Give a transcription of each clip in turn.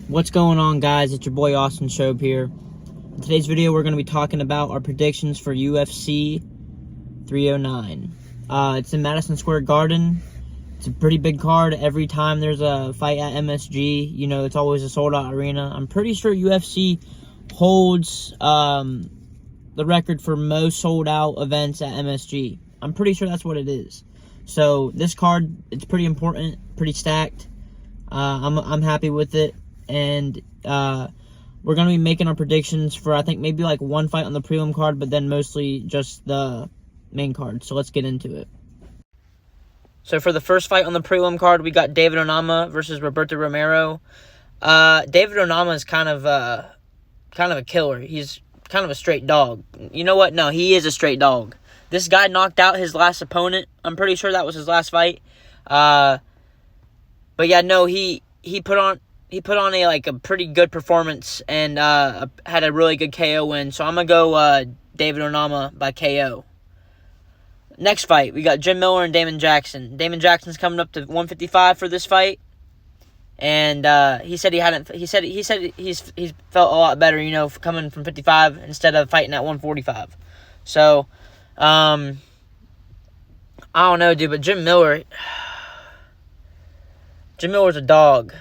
What's going on, guys? It's your boy Austin Shope here. In today's video, we're going to be talking about our predictions for UFC 309. It's in Madison Square Garden. It's a pretty big card. Every time there's a fight at MSG, you know, it's always a sold-out arena. I'm pretty sure UFC holds the record for most sold-out events at MSG. I'm pretty sure that's what it is. So this card, it's pretty important, pretty stacked. I'm happy with it. And we're going to be making our predictions for, I think, maybe like one fight on the prelim card, but then mostly just the main card. So let's get into it. So for the first fight on the prelim card, we got David Onama versus Roberto Romero. David Onama is kind of a killer. He's kind of a straight dog. You know what? No, he is a straight dog. This guy knocked out his last opponent. I'm pretty sure that was his last fight. But yeah, no, he put on a pretty good performance and had a really good KO win. So I'm going to go David Onama by KO. Next fight, we got Jim Miller and Damon Jackson. Damon Jackson's coming up to 155 for this fight. And he said he's felt a lot better, you know, coming from 55 instead of fighting at 145. So I don't know, dude, but Jim Miller's a dog.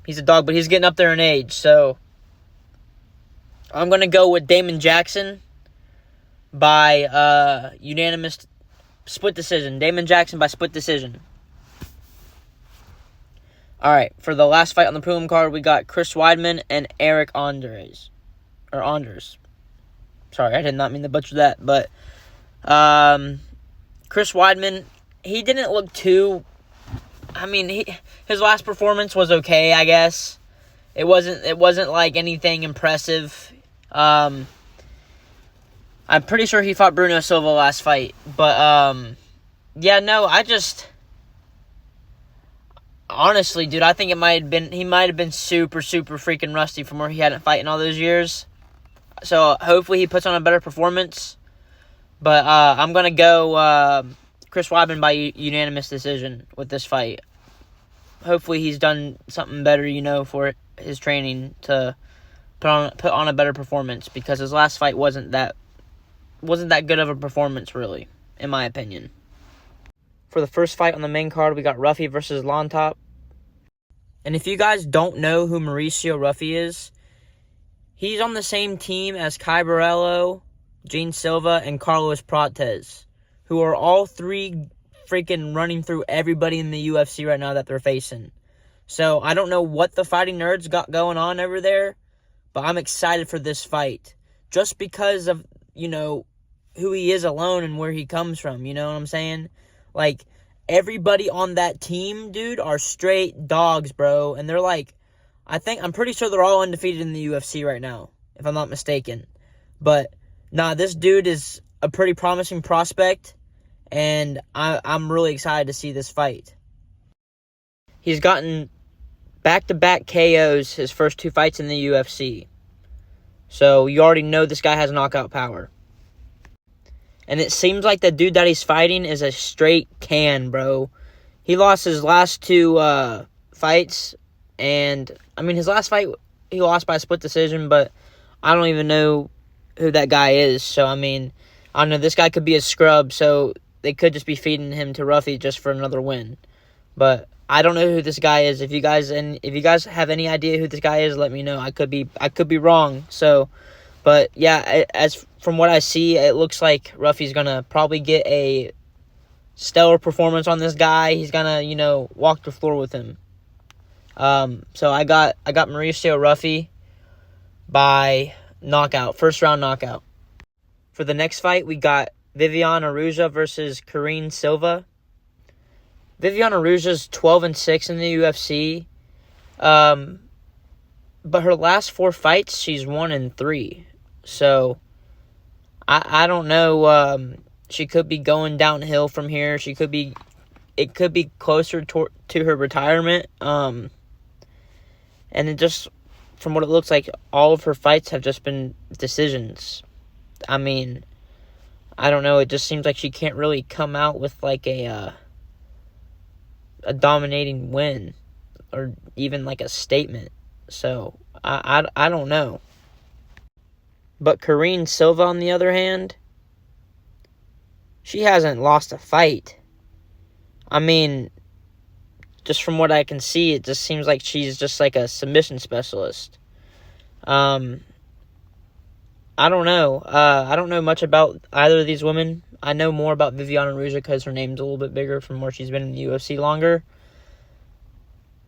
He's a dog, but he's getting up there in age. So I'm going to go with Damon Jackson by unanimous split decision. Damon Jackson by split decision. All right, for the last fight on the prelim card, we got Chris Weidman and Eric Anders. Sorry, I did not mean to butcher that, but Chris Weidman, he didn't look too... I mean, his last performance was okay, I guess. It wasn't like anything impressive. I'm pretty sure he fought Bruno Silva last fight, but yeah, no, honestly, dude, I think he might have been super freaking rusty from where he hadn't fought in all those years. So hopefully he puts on a better performance. But I'm gonna go Chris Weidman by unanimous decision with this fight. Hopefully he's done something better, you know, for his training to put on a better performance, because his last fight wasn't that good of a performance, really, in my opinion. For the first fight on the main card, we got Ruffy versus Lontop. And if you guys don't know who Mauricio Ruffy is, he's on the same team as Kai Borello, Gene Silva, and Carlos Prates, who are all three freaking running through everybody in the UFC right now that they're facing. So I don't know what the Fighting Nerds got going on over there, but I'm excited for this fight. Just because of, you know, who he is alone and where he comes from, you know what I'm saying? Like, everybody on that team, dude, are straight dogs, bro. And they're like, I'm pretty sure they're all undefeated in the UFC right now, if I'm not mistaken. But, nah, this dude is a pretty promising prospect, and I'm really excited to see this fight. He's gotten back-to-back KOs his first two fights in the UFC. So you already know this guy has knockout power. And it seems like the dude that he's fighting is a straight can, bro. He lost his last two fights. And, I mean, his last fight, he lost by a split decision, but I don't even know who that guy is. So, I mean, I don't know. This guy could be a scrub, so they could just be feeding him to Ruffy just for another win. But I don't know who this guy is. If you guys have any idea who this guy is, let me know. I could be wrong. So, but yeah, as from what I see, it looks like Ruffy's gonna probably get a stellar performance on this guy. He's gonna, you know, walk the floor with him. So I got Mauricio Ruffy by knockout, first round knockout. For the next fight, we got Viviane Araújo versus Karine Silva. Viviane Araújo's 12-6 in the UFC. But her last four fights, she's 1-3. So I don't know. She could be going downhill from here. It could be closer to her retirement. And it just, from what it looks like, all of her fights have just been decisions. I mean, I don't know. It just seems like she can't really come out with like a dominating win or even like a statement. So, I don't know. But Karine Silva, on the other hand, she hasn't lost a fight. I mean, just from what I can see, it just seems like she's just like a submission specialist. I don't know. I don't know much about either of these women. I know more about Viviana Ruja because her name's a little bit bigger from where she's been in the UFC longer.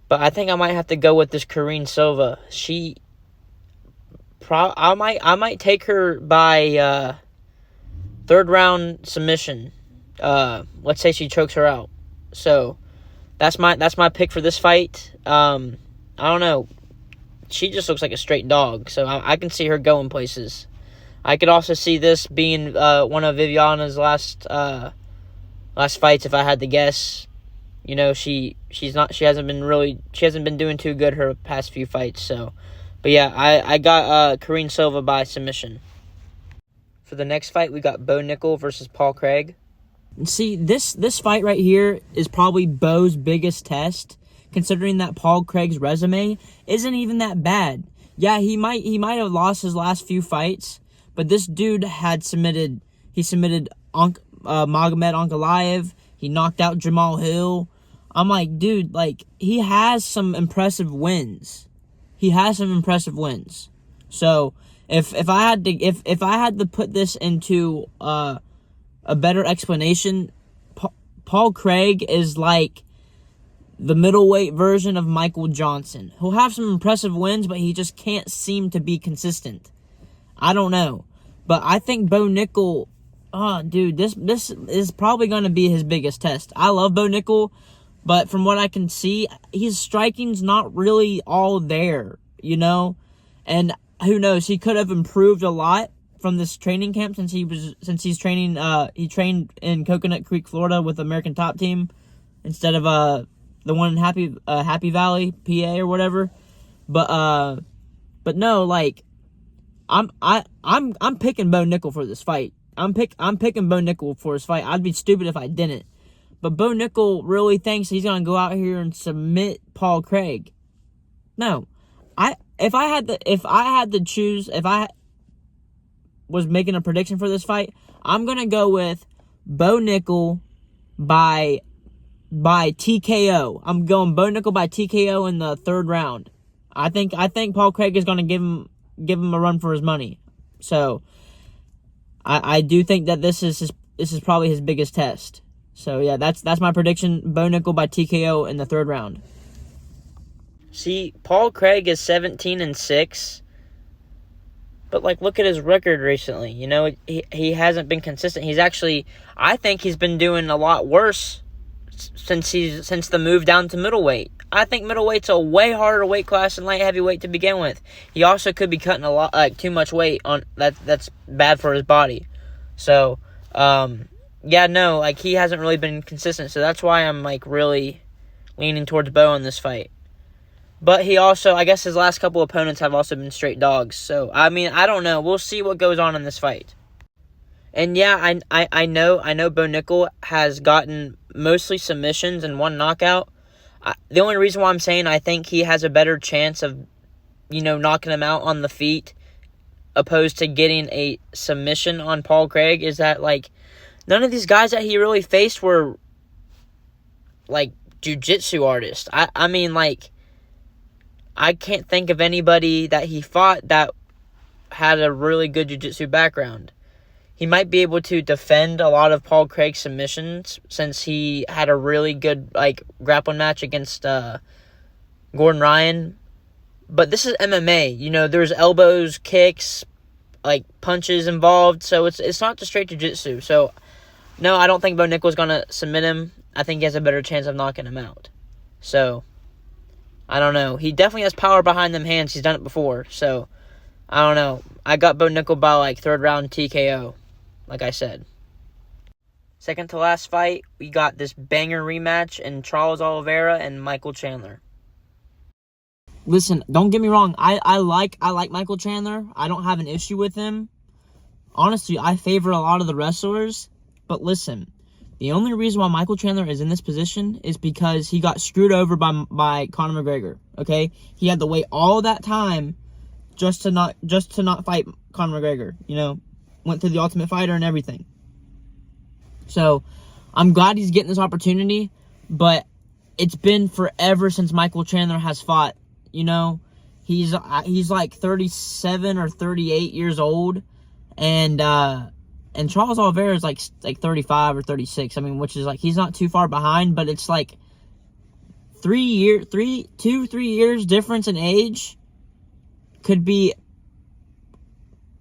But I think I might have to go with this Karine Silva. I might take her by third round submission. Let's say she chokes her out. So that's my pick for this fight. I don't know. She just looks like a straight dog, so I can see her going places. I could also see this being one of Viviana's last fights, if I had to guess. You know, she hasn't been doing too good her past few fights. So, but yeah, I got Karine Silva by submission. For the next fight, we got Bo Nickel versus Paul Craig. See, this fight right here is probably Bo's biggest test, considering that Paul Craig's resume isn't even that bad. Yeah, he might have lost his last few fights, but this dude submitted Magomed Ankalaev. He knocked out Jamal Hill. I'm like, dude, like, he has some impressive wins. So if I had to put this into a better explanation, Paul Craig is like the middleweight version of Michael Johnson. He'll have some impressive wins, but he just can't seem to be consistent. I don't know. But I think Bo Nickel, dude, this is probably going to be his biggest test. I love Bo Nickel, but from what I can see, his striking's not really all there, you know? And who knows, he could have improved a lot from this training camp since he's training, he trained in Coconut Creek, Florida with the American Top Team instead of the one in Happy Valley, PA or whatever. But no, like, I'm picking Bo Nickel for this fight. I'm picking Bo Nickel for his fight. I'd be stupid if I didn't. But Bo Nickel really thinks he's gonna go out here and submit Paul Craig. No, if I was making a prediction for this fight, I'm gonna go with Bo Nickel by TKO. I'm going Bo Nickel by TKO in the third round. I think Paul Craig is gonna give him a run for his money. So I do think that this is probably his biggest test. So yeah, that's my prediction. Bo Nickel by TKO in the third round. See, Paul Craig is 17-6, but like, look at his record recently. You know, he hasn't been consistent. I think he's been doing a lot worse since the move down to middleweight. I think middleweight's a way harder weight class than light heavyweight to begin with. He also could be cutting a lot, too much weight on that's bad for his body. So, yeah, no, like, he hasn't really been consistent. So that's why I'm like really leaning towards Bo in this fight. But he also, I guess his last couple opponents have also been straight dogs. So, I mean, I don't know. We'll see what goes on in this fight. And yeah, I know Bo Nickel has gotten mostly submissions and one knockout. The only reason why I'm saying I think he has a better chance of, you know, knocking him out on the feet opposed to getting a submission on Paul Craig is that, like, none of these guys that he really faced were, like, jiu-jitsu artists. I mean, like, I can't think of anybody that he fought that had a really good jiu-jitsu background. He might be able to defend a lot of Paul Craig's submissions since he had a really good, like, grappling match against Gordon Ryan. But this is MMA. You know, there's elbows, kicks, like, punches involved. So it's not just straight jiu-jitsu. So, no, I don't think Bo Nickel's going to submit him. I think he has a better chance of knocking him out. So, I don't know. He definitely has power behind them hands. He's done it before. So, I don't know. I got Bo Nickel by, like, third round TKO. Like I said. Second to last fight, we got this banger rematch in Charles Oliveira and Michael Chandler. Listen, don't get me wrong. I like Michael Chandler. I don't have an issue with him. Honestly, I favor a lot of the wrestlers. But listen, The only reason why Michael Chandler is in this position is because he got screwed over by Conor McGregor. Okay, he had to wait all that time just to not fight Conor McGregor. You know, went through the Ultimate Fighter and everything. So I'm glad he's getting this opportunity, but it's been forever since Michael Chandler has fought. You know, he's like 37 or 38 years old, and Charles Oliveira is like 35 or 36. I mean, which is like, he's not too far behind, but it's like 3 years difference in age could be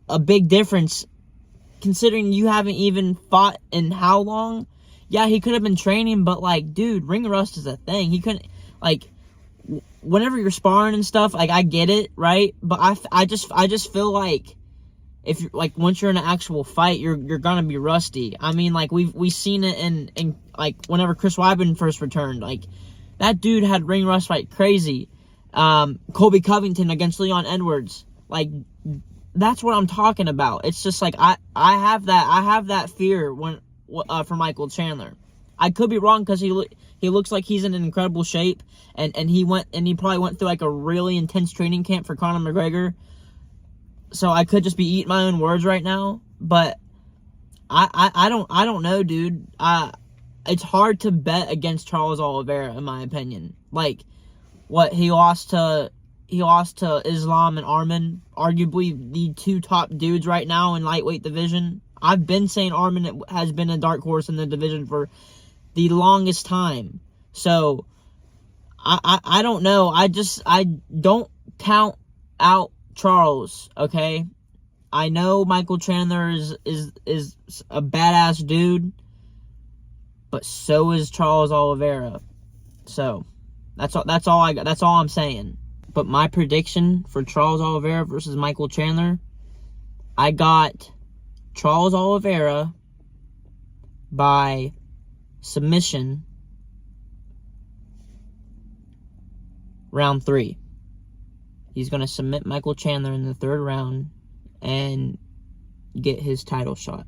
a big difference, considering you haven't even fought in how long. Yeah, he could have been training, but like, dude, ring rust is a thing. He couldn't, like, whenever you're sparring and stuff, like, I get it, right? But I just feel like, if you're, like, once you're in an actual fight, you're gonna be rusty. I mean, like, we've seen it in like, whenever Chris Weidman first returned, like, that dude had ring rust like crazy. Colby Covington against Leon Edwards, like, that's what I'm talking about. It's just like, I have that fear for Michael Chandler. I could be wrong, because he looks like he's in incredible shape, and he probably went through like a really intense training camp for Conor McGregor. So I could just be eating my own words right now, but I don't know, dude. It's hard to bet against Charles Oliveira, in my opinion. Like, what, he lost to Islam and Arman, arguably the two top dudes right now in lightweight division. I've been saying Arman has been a dark horse in the division for the longest time. So I don't know. I don't count out Charles, okay? I know Michael Chandler is a badass dude, but so is Charles Oliveira. So that's all I got. That's all I'm saying. But my prediction for Charles Oliveira versus Michael Chandler, I got Charles Oliveira by submission round 3. He's going to submit Michael Chandler in the 3rd round and get his title shot.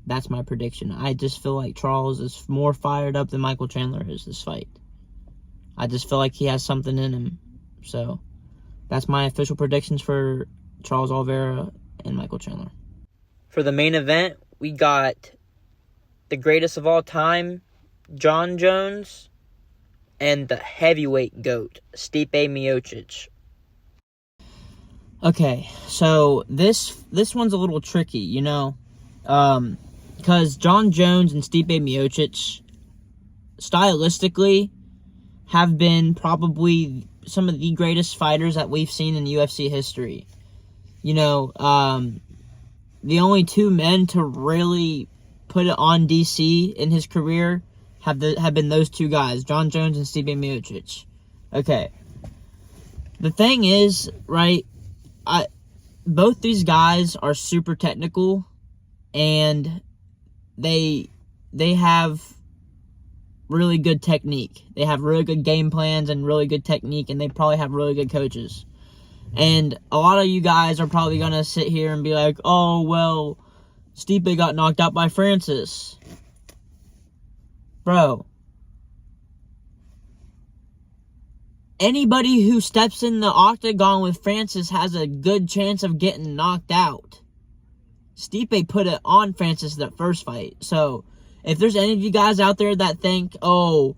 That's my prediction. I just feel like Charles is more fired up than Michael Chandler is this fight. I just feel like he has something in him. So that's my official predictions for Charles Oliveira and Michael Chandler. For the main event, we got the greatest of all time, Jon Jones, and the heavyweight GOAT, Stipe Miocic. Okay, so this one's a little tricky, you know, because Jon Jones and Stipe Miocic, stylistically, have been probably some of the greatest fighters that we've seen in UFC history. You know, the only two men to really put it on DC in his career have been those two guys, Jon Jones and Stipe Miocic. Okay, the thing is, right, both these guys are super technical, and they have really good technique. They have really good game plans and really good technique, and they probably have really good coaches. And a lot of you guys are probably going to sit here and be like, oh, well, Stipe got knocked out by Francis. Bro, anybody who steps in the octagon with Francis has a good chance of getting knocked out. Stipe put it on Francis that first fight. So if there's any of you guys out there that think, oh,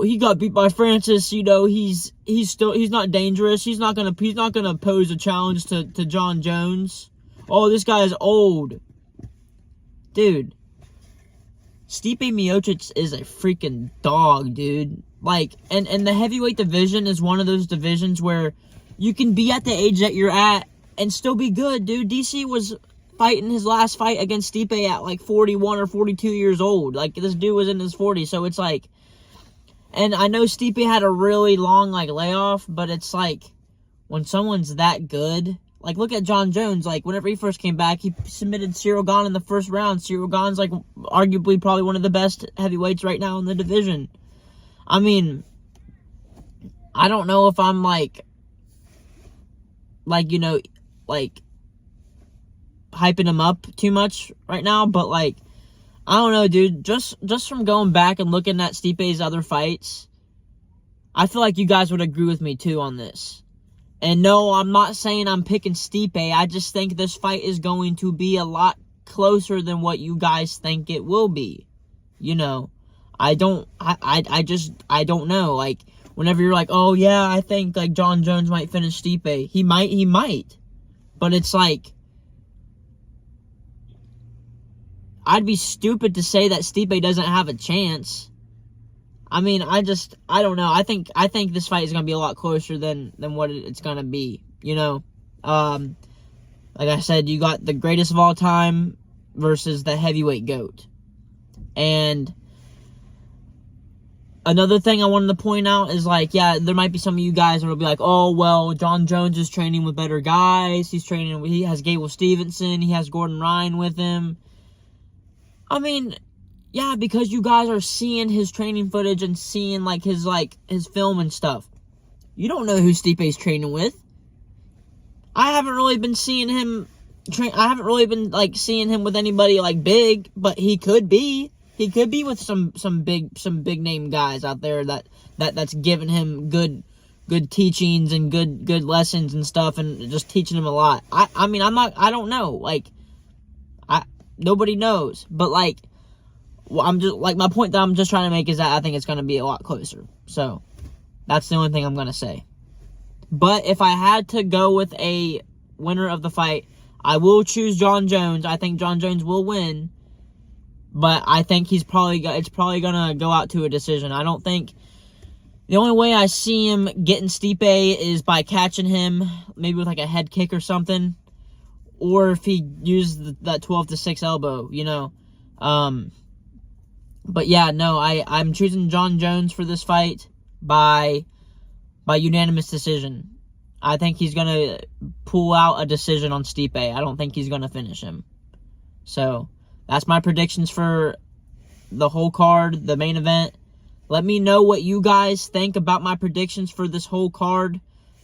he got beat by Francis, you know, he's not dangerous. He's not gonna pose a challenge to Jon Jones. Oh, this guy is old. Dude, Stipe Miocic is a freaking dog, dude. Like, and the heavyweight division is one of those divisions where you can be at the age that you're at and still be good, dude. DC was fighting his last fight against Stipe at like 41 or 42 years old. Like, this dude was in his 40s, so it's like, and I know Stipe had a really long, like, layoff, but it's like, when someone's that good, like, look at Jon Jones. Like, whenever he first came back, he submitted Cyril Gane in the first round. Cyril Gane's, like, arguably probably one of the best heavyweights right now in the division. I mean, I don't know if I'm, like, you know, like, hyping him up too much right now, but, like, I don't know, dude. Just from going back and looking at Stipe's other fights, I feel like you guys would agree with me, too, on this. And no, I'm not saying I'm picking Stipe. I just think this fight is going to be a lot closer than what you guys think it will be. You know, I don't know. Like, whenever you're like, oh, yeah, I think, like, Jon Jones might finish Stipe. He might. But it's like, I'd be stupid to say that Stipe doesn't have a chance. I mean, I don't know. I think this fight is going to be a lot closer than what it's going to be, you know? Like I said, you got the greatest of all time versus the heavyweight GOAT. And another thing I wanted to point out is, like, yeah, there might be some of you guys that will be like, oh, well, Jon Jones is training with better guys. He has Gable Stevenson. He has Gordon Ryan with him. I mean, yeah, because you guys are seeing his training footage and seeing, like, his film and stuff. You don't know who Stipe's training with. I haven't really been seeing him I haven't really been, like, seeing him with anybody, like, big, but he could be. He could be with some big name guys out there that's giving him good teachings and good lessons and stuff, and just teaching him a lot. I mean, I don't know. Like, nobody knows, but, like, I'm just, like, my point that I'm just trying to make is that I think it's going to be a lot closer. So, that's the only thing I'm going to say. But if I had to go with a winner of the fight, I will choose Jon Jones. I think Jon Jones will win, but I think it's probably going to go out to a decision. I don't think, the only way I see him getting Stipe is by catching him, maybe with, like, a head kick or something, or if he used that 12-6 elbow, you know. But yeah, no, I'm choosing Jon Jones for this fight by unanimous decision. I think he's going to pull out a decision on Stipe. I don't think he's going to finish him. So, that's my predictions for the whole card, the main event. Let me know what you guys think about my predictions for this whole card.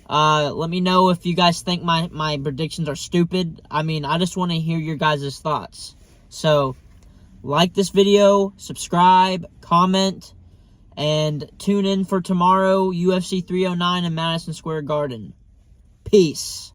Let me know if you guys think my predictions are stupid. I mean, I just want to hear your guys' thoughts. So, like this video, subscribe, comment, and tune in for tomorrow, UFC 309 in Madison Square Garden. Peace.